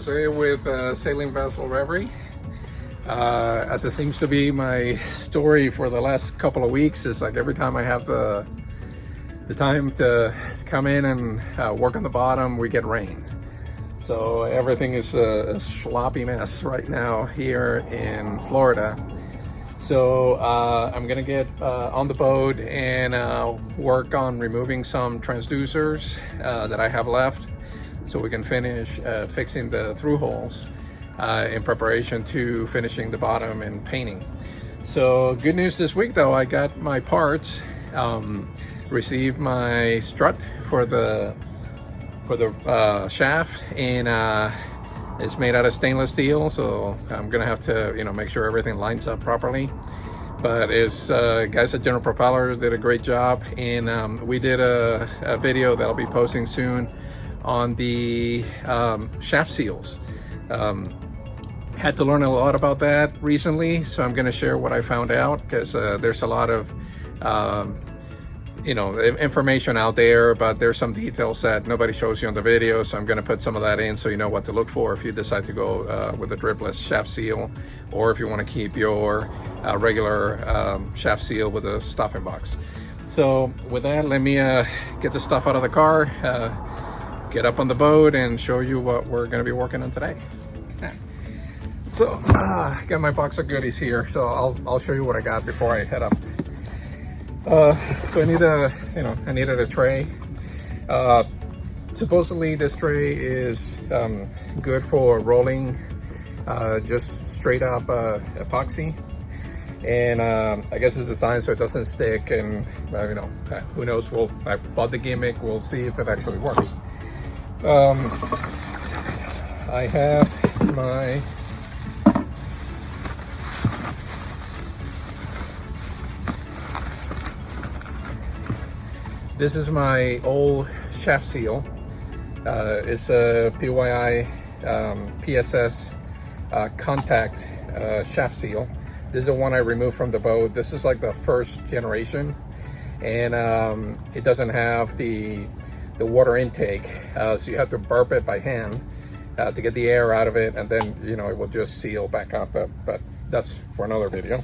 Jose with Sailing Vessel Reverie. As it seems to be my story for the last couple of weeks, it's like every time I have the time to come in and work on the bottom, we get rain. So everything is a sloppy mess right now here in Florida. So I'm gonna get on the boat and work on removing some transducers that I have left, so we can finish fixing the through-hulls in preparation to finishing the bottom and painting. So good news this week though, I got my parts, received my strut for the shaft, and it's made out of stainless steel, so I'm gonna have to, make sure everything lines up properly. But it's guys at General Propeller did a great job, and we did a video that I'll be posting soon on the shaft seals. Had to learn a lot about that recently, so I'm gonna share what I found out, because there's a lot of information out there, but there's some details that nobody shows you on the video, so I'm going to put some of that in so you know what to look for if you decide to go with a dripless shaft seal, or if you want to keep your regular shaft seal with a stuffing box. So with that, let me get the stuff out of the car, get up on the boat, and show you what we're going to be working on today. So I got my box of goodies here, so I'll show you what I got before I head up. So I needed a tray. Supposedly this tray is good for rolling just straight up epoxy, and I guess it's designed so it doesn't stick, and who knows, I bought the gimmick, we'll see if it actually works. I have my This is my old shaft seal. It's a PYI PSS contact shaft seal. This is the one I removed from the boat. This is like the first generation, and it doesn't have the water intake, so you have to burp it by hand to get the air out of it, and then it will just seal back up. But that's for another video.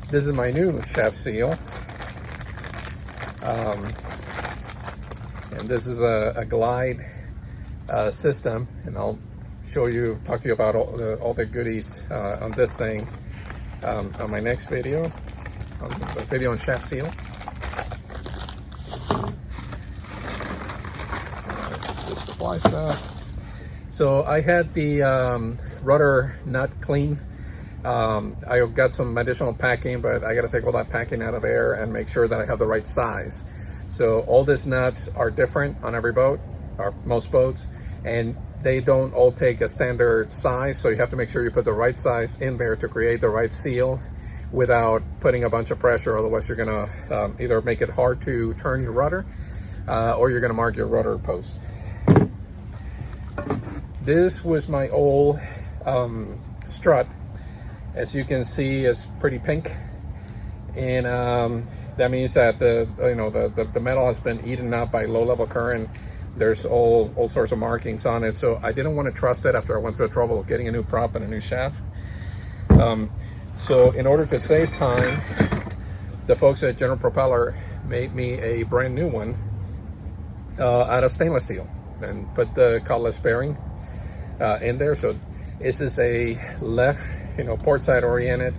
This is my new shaft seal, and this is a glide system, and I'll talk to you about all the goodies on this thing on my next video, on the video on shaft seal. Just supply stuff. So I had the rudder nut clean. I got some additional packing, but I got to take all that packing out of there and make sure that I have the right size. So all these nuts are different on every boat, or most boats, and they don't all take a standard size, so you have to make sure you put the right size in there to create the right seal without putting a bunch of pressure. Otherwise you're going to either make it hard to turn your rudder, or you're going to mark your rudder posts. This was my old strut. As you can see, it's pretty pink, and that means that the metal has been eaten up by low-level current. There's all sorts of markings on it, so I didn't want to trust it after I went through the trouble of getting a new prop and a new shaft. So in order to save time, the folks at General Propeller made me a brand new one out of stainless steel, and put the cutlass bearing in there. So this is a left, port side oriented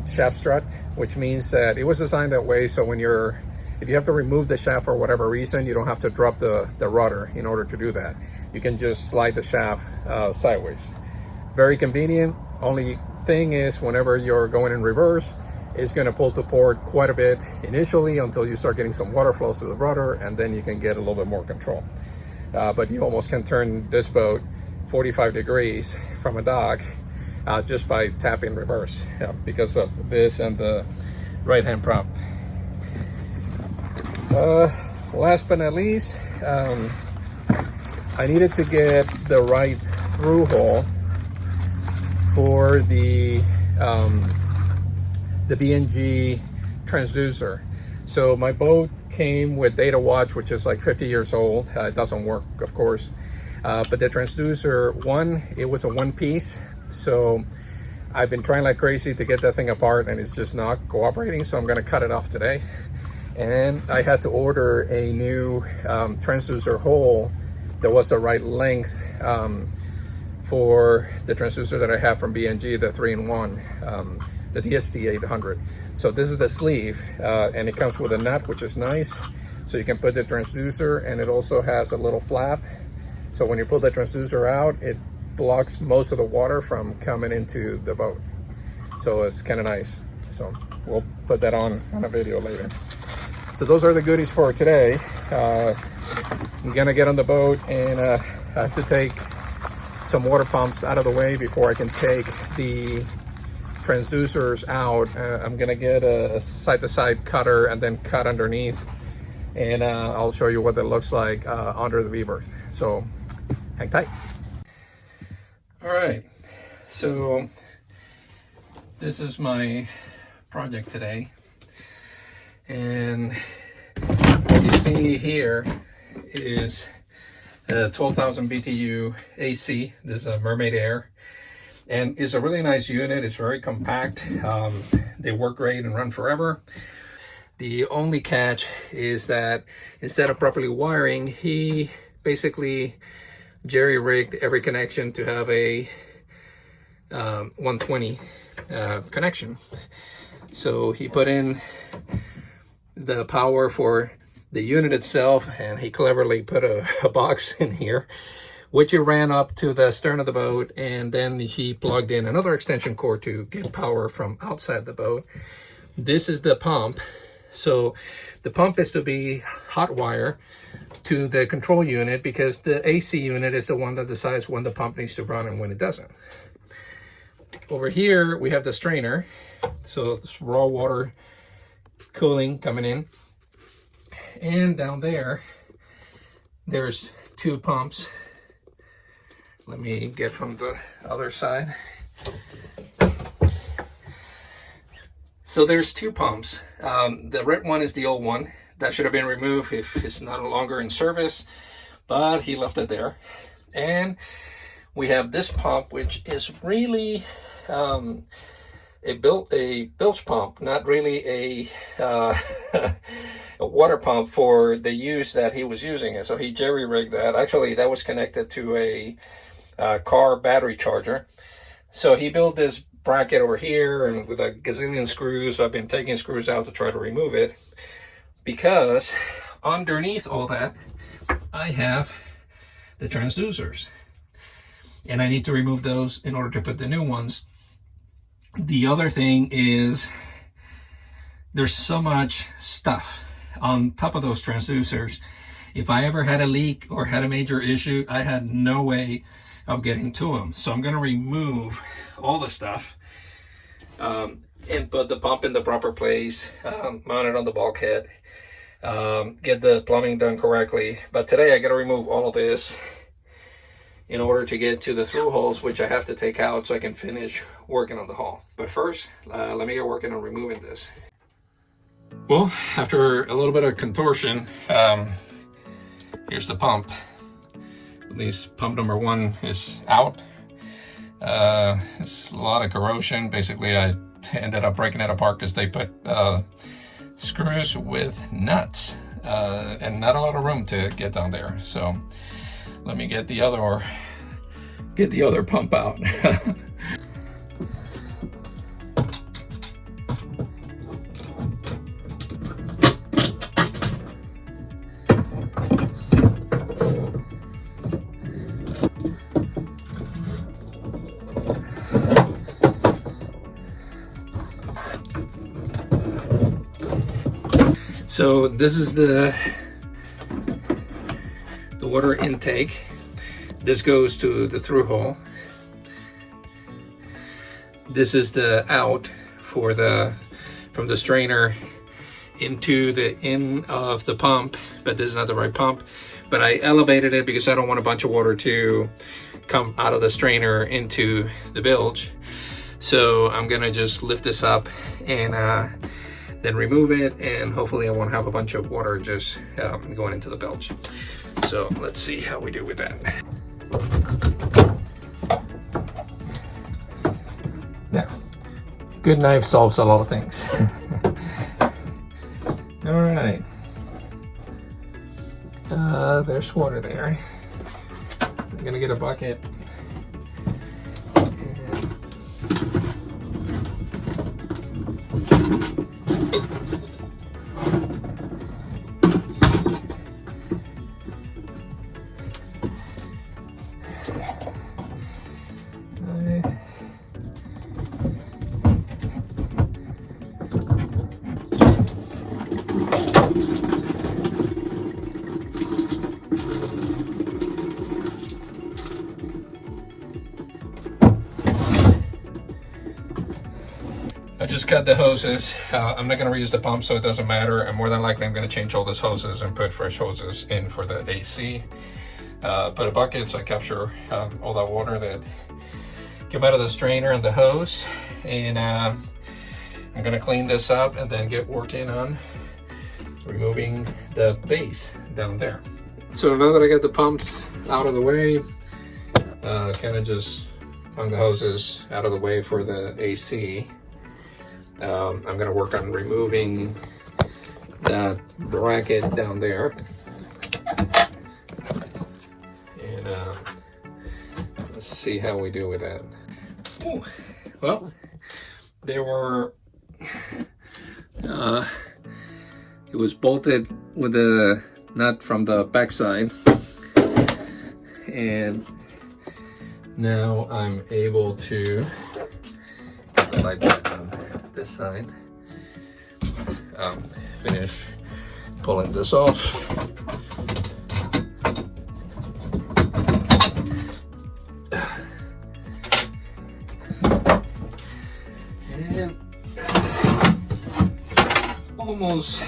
shaft strut, which means that it was designed that way so if you have to remove the shaft for whatever reason, you don't have to drop the rudder in order to do that. You can just slide the shaft sideways. Very convenient. Only thing is, whenever you're going in reverse, it's going to pull to port quite a bit initially until you start getting some water flow through the rudder, and then you can get a little bit more control. But you almost can turn this boat 45 degrees from a dock just by tapping reverse, because of this and the right hand prop. Last but not least, I needed to get the right through-hull for the B&G transducer. So my boat came with Datawatch, which is like 50 years old. It doesn't work, of course. But the transducer, it was a one piece. So I've been trying like crazy to get that thing apart, and it's just not cooperating. So I'm gonna cut it off today. And I had to order a new transducer hole that was the right length for the transducer that I have from B&G, the 3-in-1, the DST800. So this is the sleeve, and it comes with a nut, which is nice. So you can put the transducer, and it also has a little flap. So when you pull the transducer out, it blocks most of the water from coming into the boat. So it's kind of nice. So we'll put that on a video later. So those are the goodies for today. I'm gonna get on the boat, and I have to take some water pumps out of the way before I can take the transducers out. I'm gonna get a side-to-side cutter and then cut underneath, and I'll show you what that looks like under the V-berth. So hang tight. All right, so this is my project today, and what you see here is 12,000 BTU AC. This is a Mermaid Air, and it's a really nice unit. It's very compact. They work great and run forever. The only catch is that instead of properly wiring, he basically jerry-rigged every connection to have a 120 connection. So he put in the power for the unit itself, and he cleverly put a box in here, which he ran up to the stern of the boat, and then he plugged in another extension cord to get power from outside the boat. This is the pump. So the pump is to be hot wire to the control unit, because the AC unit is the one that decides when the pump needs to run and when it doesn't. Over here we have the strainer, so this raw water cooling coming in, and down there's two pumps. Let me get from the other side. So there's two pumps. The red one is the old one. That should have been removed if it's no longer in service, but he left it there. And we have this pump, which is really a bilge pump, not really a a water pump for the use that he was using it. So he jerry-rigged that. Actually, that was connected to a car battery charger. So he built this bracket over here, and with a gazillion screws. So I've been taking screws out to try to remove it, because underneath all that I have the transducers, and I need to remove those in order to put the new ones. The other thing is there's so much stuff on top of those transducers. If I ever had a leak or had a major issue, I had no way of getting to them. So I'm going to remove all the stuff and put the pump in the proper place, mount it on the bulkhead, get the plumbing done correctly. But today I got to remove all of this in order to get to the through-hulls, which I have to take out so I can finish working on the hull. But first, let me get working on removing this. Well, after a little bit of contortion, here's the pump. At least pump number one is out. It's a lot of corrosion. Basically, I ended up breaking it apart because they put screws with nuts and not a lot of room to get down there. So let me get the other pump out. So this is the water intake. This goes to the through-hull. This is the out for from the strainer into the in of the pump, but this is not the right pump. But I elevated it because I don't want a bunch of water to come out of the strainer into the bilge. So I'm gonna just lift this up, and then remove it, and hopefully I won't have a bunch of water just going into the bilge. So let's see how we do with that. Now, good knife solves a lot of things. All right. There's water there. I'm gonna get a bucket. I just cut the hoses. I'm not going to reuse the pump, so it doesn't matter. And more than likely, I'm going to change all these hoses and put fresh hoses in for the AC. Put a bucket so I capture all that water that came out of the strainer and the hose. And I'm going to clean this up and then get working on removing the base down there. So now that I got the pumps out of the way, kind of just hung the hoses out of the way for the AC. I'm going to work on removing that bracket down there. And let's see how we do with that. Ooh, well, there were, it was bolted with a nut from the backside. And now I'm able to light that on this side. Finish pulling this off. And almost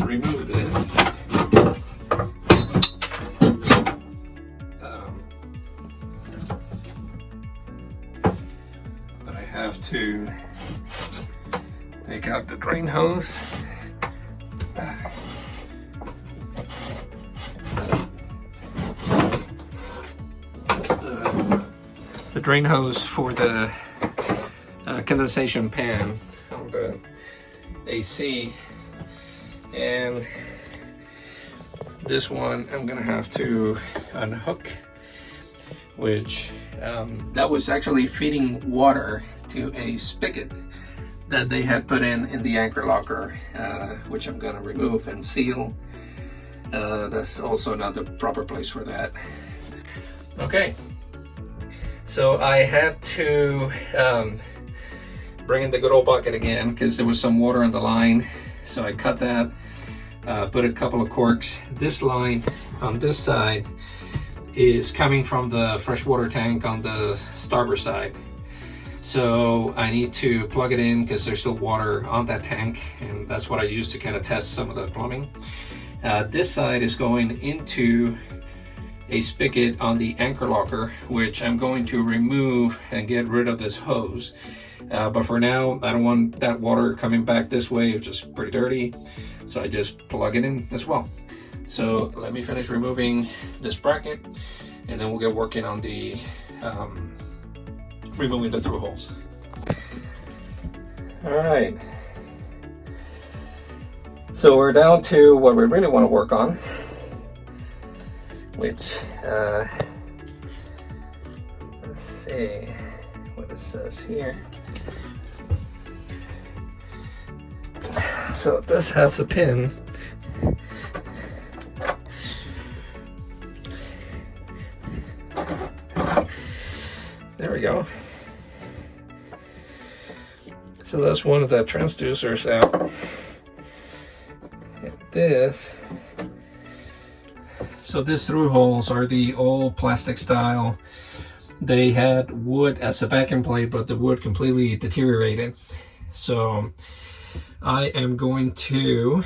remove this. But I have to take out the drain hose. That's the drain hose for the condensation pan on the AC. And this one I'm gonna have to unhook, which that was actually feeding water to a spigot that they had put in the anchor locker, which I'm gonna remove and seal. That's also not the proper place for that. Okay, so I had to bring in the good old bucket again because there was some water on the line. So I cut that, put a couple of corks. This line on this side is coming from the freshwater tank on the starboard side. So I need to plug it in because there's still water on that tank, and that's what I use to kind of test some of the plumbing. This side is going into a spigot on the anchor locker, which I'm going to remove and get rid of this hose. But for now, I don't want that water coming back this way, which is pretty dirty. So I just plug it in as well. So let me finish removing this bracket, and then we'll get working on the removing the through holes. All right. So we're down to what we really want to work on, which, let's see what it says here. So this has a pin. There we go. So that's one of the transducers out. And this. So these through holes are the old plastic style. They had wood as a backing plate, but the wood completely deteriorated. So I am going to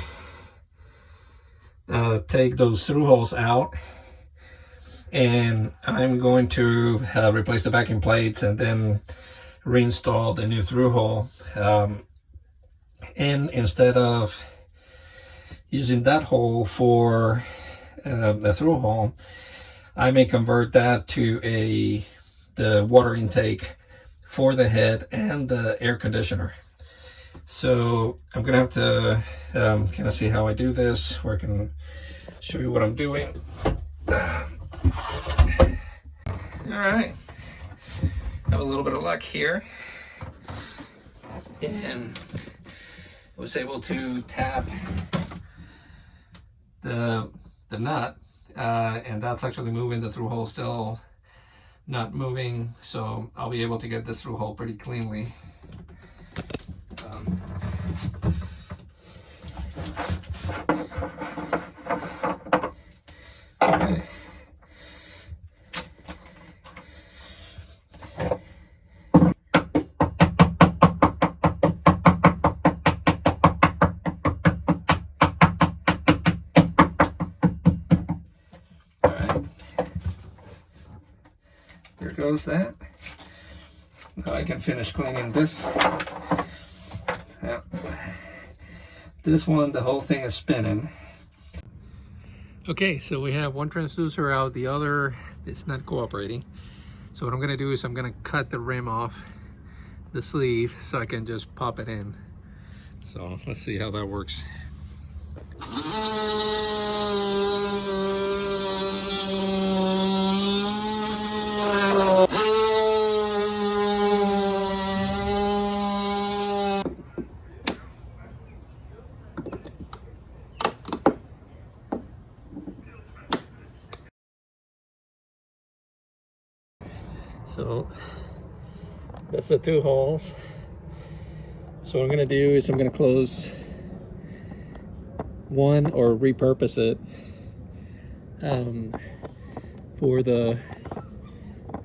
take those through holes out, and I'm going to replace the backing plates and then reinstall the new through hole. And instead of using that hole for the Thru-Hull, I may convert that to the water intake for the head and the air conditioner. So I'm gonna have to kind of see how I do this, where I can show you what I'm doing. All right, have a little bit of luck here, and was able to tap the nut, and that's actually moving. The Thru-Hull still not moving, so I'll be able to get this Thru-Hull pretty cleanly. Okay. There goes that. Now I can finish cleaning this. Yeah. This one, the whole thing is spinning. Okay, so we have one transducer out, the other is not cooperating. So what I'm gonna do is I'm gonna cut the rim off the sleeve so I can just pop it in. So let's see how that works. So that's the two holes. So what I'm gonna do is I'm gonna close one or repurpose it for the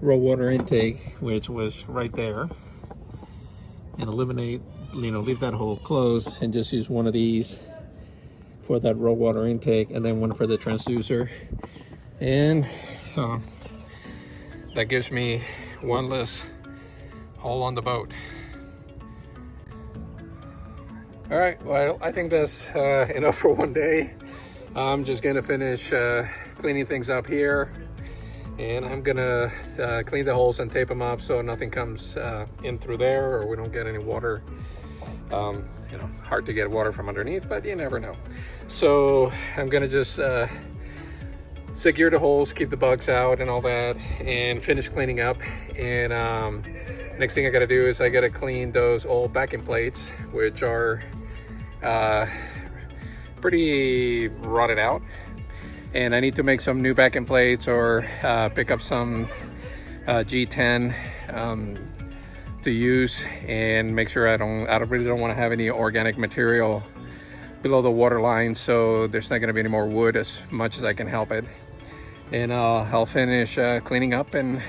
raw water intake, which was right there, and eliminate, leave that hole closed and just use one of these for that raw water intake, and then one for the transducer. And that gives me one less hole on the boat. All right, well, I think that's enough for one day. I'm just gonna finish cleaning things up here, and I'm gonna clean the holes and tape them up so nothing comes in through there, or we don't get any water. You know, hard to get water from underneath, but you never know. So I'm gonna just secure the holes, keep the bugs out and all that, and finish cleaning up. And next thing I gotta do is I gotta clean those old backing plates, which are pretty rotted out, and I need to make some new backing plates, or pick up some G10 to use, and make sure I really don't want to have any organic material below the water line, so there's not going to be any more wood as much as I can help it. And I'll finish cleaning up, and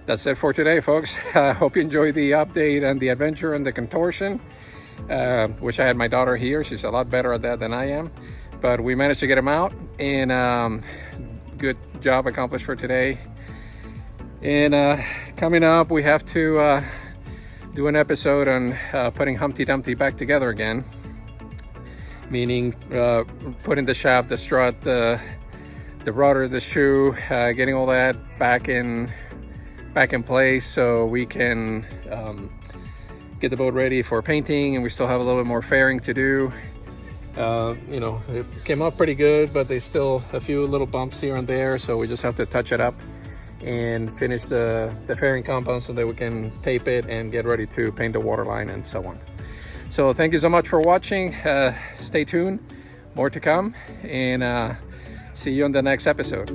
that's it for today, folks. Hope you enjoyed the update and the adventure and the contortion. Wish I had my daughter here. She's a lot better at that than I am, but we managed to get them out, and good job accomplished for today. And coming up, we have to do an episode on putting Humpty Dumpty back together again, meaning putting the shaft, the strut, the rudder, the shoe, getting all that back in place so we can get the boat ready for painting. And we still have a little bit more fairing to do. You know, it came out pretty good, but there's still a few little bumps here and there, so we just have to touch it up and finish the fairing compound so that we can tape it and get ready to paint the waterline and so on. So thank you so much for watching. Stay tuned, more to come, and see you on the next episode.